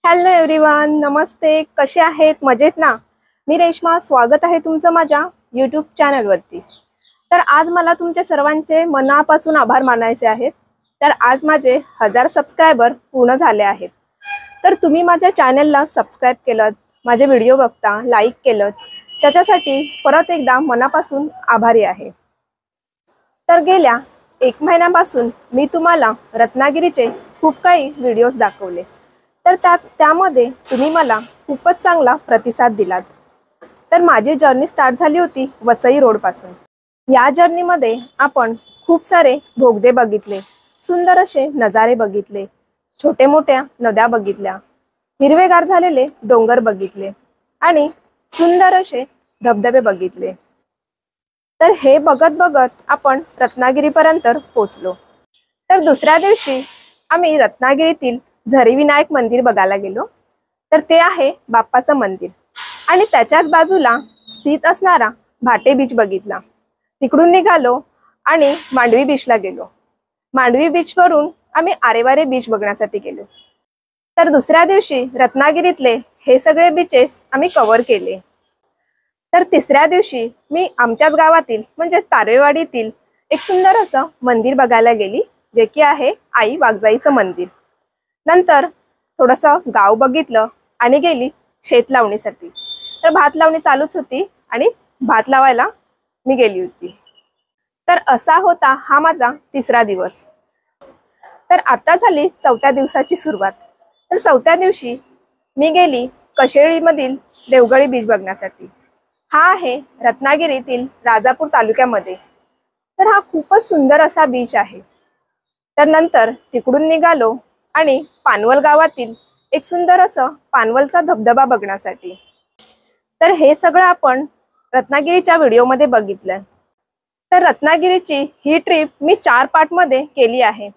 Hello everyone, नमस्ते. कसे आहेत? मजेत ना? मी रेश्मा, स्वागत आहे तुमचं माझ्या यूट्यूब चॅनलवरती. तर आज मला तुमच्या सर्वांचे मनापासून आभार मानायचे आहेत. तर आज माझे 1000 सबस्क्रायबर पूर्ण झाले आहेत. तर तुम्ही माझ्या चॅनलला सबस्क्राईब केलं, माझे व्हिडिओ बघता, लाईक केलं, त्याच्यासाठी परत एकदा मनापासून आभारी आहे. तर गेल्या 1 महिन्यापासून मी तुम्हाला रत्नागिरीचे खूप काही व्हिडिओज दाखवले. तर त्यामध्ये तुम्ही मला खूपच चांगला प्रतिसाद दिलात. तर माझी जर्नी स्टार्ट झाली होती वसई रोडपासून. या जर्नीमध्ये आपण खूप सारे बोगदे बघितले, सुंदर असे नजारे बघितले, छोटे मोठ्या नद्या बघितल्या, हिरवेगार झालेले डोंगर बघितले आणि सुंदर असे धबधबे बघितले. तर हे बघत बघत आपण रत्नागिरीपर्यंत पोहोचलो. तर दुसऱ्या दिवशी आम्ही रत्नागिरीतील झरी विनायक मंदिर बघायला गेलो. तर ते आहे बाप्पाचं मंदिर आणि त्याच्याच बाजूला स्थित असणारा भाटे बीच बघितला. तिकडून निघालो आणि मांडवी बीचला गेलो. मांडवी बीचवरून आम्ही आरेवारे बीच बघण्यासाठी गेलो. तर दुसऱ्या दिवशी रत्नागिरीतले हे सगळे बीचेस आम्ही कव्हर केले. तर तिसऱ्या दिवशी मी आमच्याच गावातील म्हणजे तारेवाडीतील एक सुंदर असं मंदिर बघायला गेली, जे की आहे आई वाघजाईचं मंदिर. नंतर थोडंसं गाव बघितलं आणि गेली शेत लावणीसाठी. तर भात लावणी चालूच होती आणि भात लावायला मी गेली होती. तर असा होता हा माझा तिसरा दिवस. तर आता झाली चौथ्या दिवसाची सुरुवात. तर चौथ्या दिवशी मी गेली कशेळीमधील देवगडी बीच बघण्यासाठी. हा आहे रत्नागिरीतील राजापूर तालुक्यामध्ये. तर हा खूपच सुंदर असा बीच आहे. तर नंतर तिकडून निघालो आणि पानवल गावातील एक सुंदर असं पानवलचा धबधबा बघण्यासाठी. तर हे सगळं आपण रत्नागिरीच्या व्हिडिओमध्ये बघितलं. तर रत्नागिरीची ही ट्रिप मी 4 पार्टमध्ये केली आहे.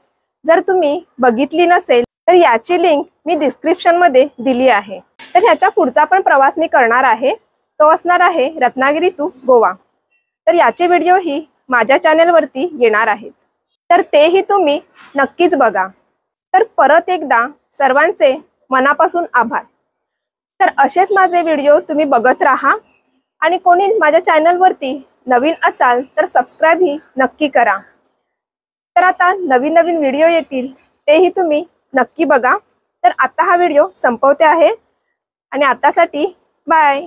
जर तुम्ही बघितली नसेल तर याची लिंक मी डिस्क्रिप्शनमध्ये दिली आहे. तर ह्याच्या पुढचा पण प्रवास मी करणार आहे, तो असणार आहे रत्नागिरी टू गोवा. तर याचे व्हिडिओही माझ्या चॅनलवरती येणार आहेत. तर तेही तुम्ही नक्कीच बघा. तर परत एकदा सर्वांचे मनापासून आभार. तर असेच माझे व्हिडिओ तुम्ही बघत राहा आणि कोणी माझ्या चॅनलवरती नवीन असाल तर सबस्क्राईब ही नक्की करा. तर आता नवीन नवीन व्हिडिओ येतील, तेही तुम्ही नक्की बघा. तर आता हा व्हिडिओ संपवते आहे आणि आतासाठी बाय.